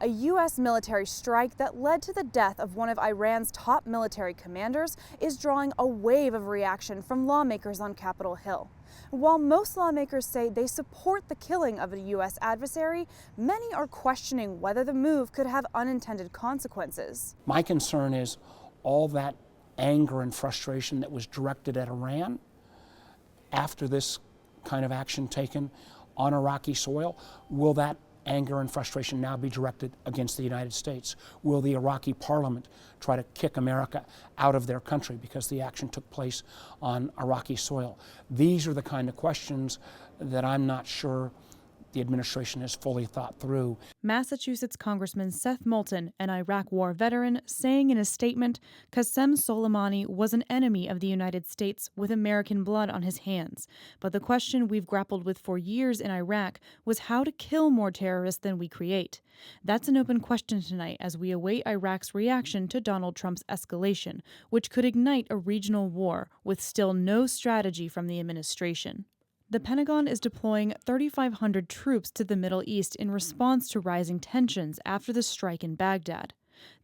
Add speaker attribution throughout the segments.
Speaker 1: A U.S. military strike that led to the death of one of Iran's top military commanders is drawing a wave of reaction from lawmakers on Capitol Hill. While most lawmakers say they support the killing of a U.S. adversary, many are questioning whether the move could have unintended consequences.
Speaker 2: My concern is all that anger and frustration that was directed at Iran after this kind of action taken on Iraqi soil, will that anger and frustration now be directed against the United States? Will the Iraqi parliament try to kick America out of their country because the action took place on Iraqi soil? These are the kind of questions that I'm not sure the administration has fully thought through.
Speaker 1: Massachusetts Congressman Seth Moulton, an Iraq War veteran, saying in a statement, Qasem Soleimani was an enemy of the United States with American blood on his hands. But the question we've grappled with for years in Iraq was how to kill more terrorists than we create. That's an open question tonight as we await Iraq's reaction to Donald Trump's escalation, which could ignite a regional war with still no strategy from the administration. The Pentagon is deploying 3,500 troops to the Middle East in response to rising tensions after the strike in Baghdad.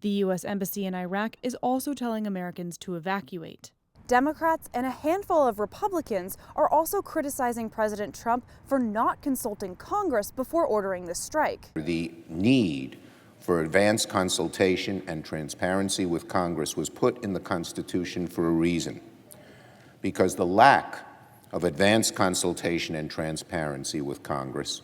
Speaker 1: The U.S. Embassy in Iraq is also telling Americans to evacuate. Democrats and a handful of Republicans are also criticizing President Trump for not consulting Congress before ordering the strike.
Speaker 3: The need for advanced consultation and transparency with Congress was put in the Constitution for a reason, because the lack of advanced consultation and transparency with Congress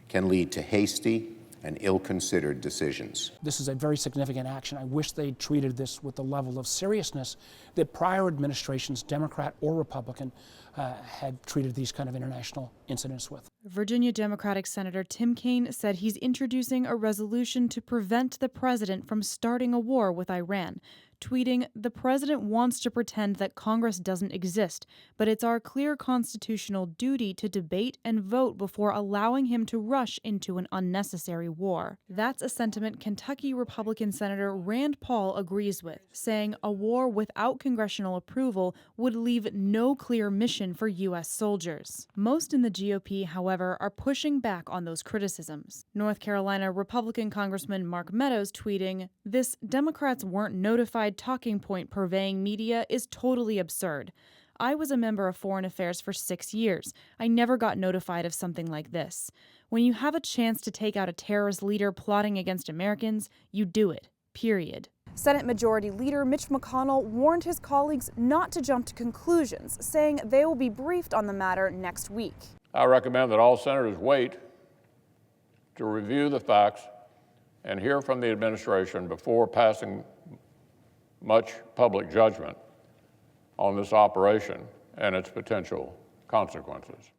Speaker 3: can lead to hasty and ill-considered decisions.
Speaker 2: This is a very significant action. I wish they'd treated this with the level of seriousness that prior administrations, Democrat or Republican, had treated these kind of international incidents with.
Speaker 1: Virginia Democratic Senator Tim Kaine said he's introducing a resolution to prevent the president from starting a war with Iran, tweeting, "The president wants to pretend that Congress doesn't exist, but it's our clear constitutional duty to debate and vote before allowing him to rush into an unnecessary war." That's a sentiment Kentucky Republican Senator Rand Paul agrees with, saying a war without congressional approval would leave no clear mission for U.S. soldiers. Most in the GOP, however, are pushing back on those criticisms. North Carolina Republican Congressman Mark Meadows tweeting, "This Democrats weren't notified talking point purveying media is totally absurd. I was a member of Foreign Affairs for 6 years. I never got notified of something like this. When you have a chance to take out a terrorist leader plotting against Americans, you do it. Period." Senate Majority Leader Mitch McConnell warned his colleagues not to jump to conclusions, saying they will be briefed on the matter next week.
Speaker 4: I recommend that all senators wait to review the facts and hear from the administration before passing much public judgment on this operation and its potential consequences.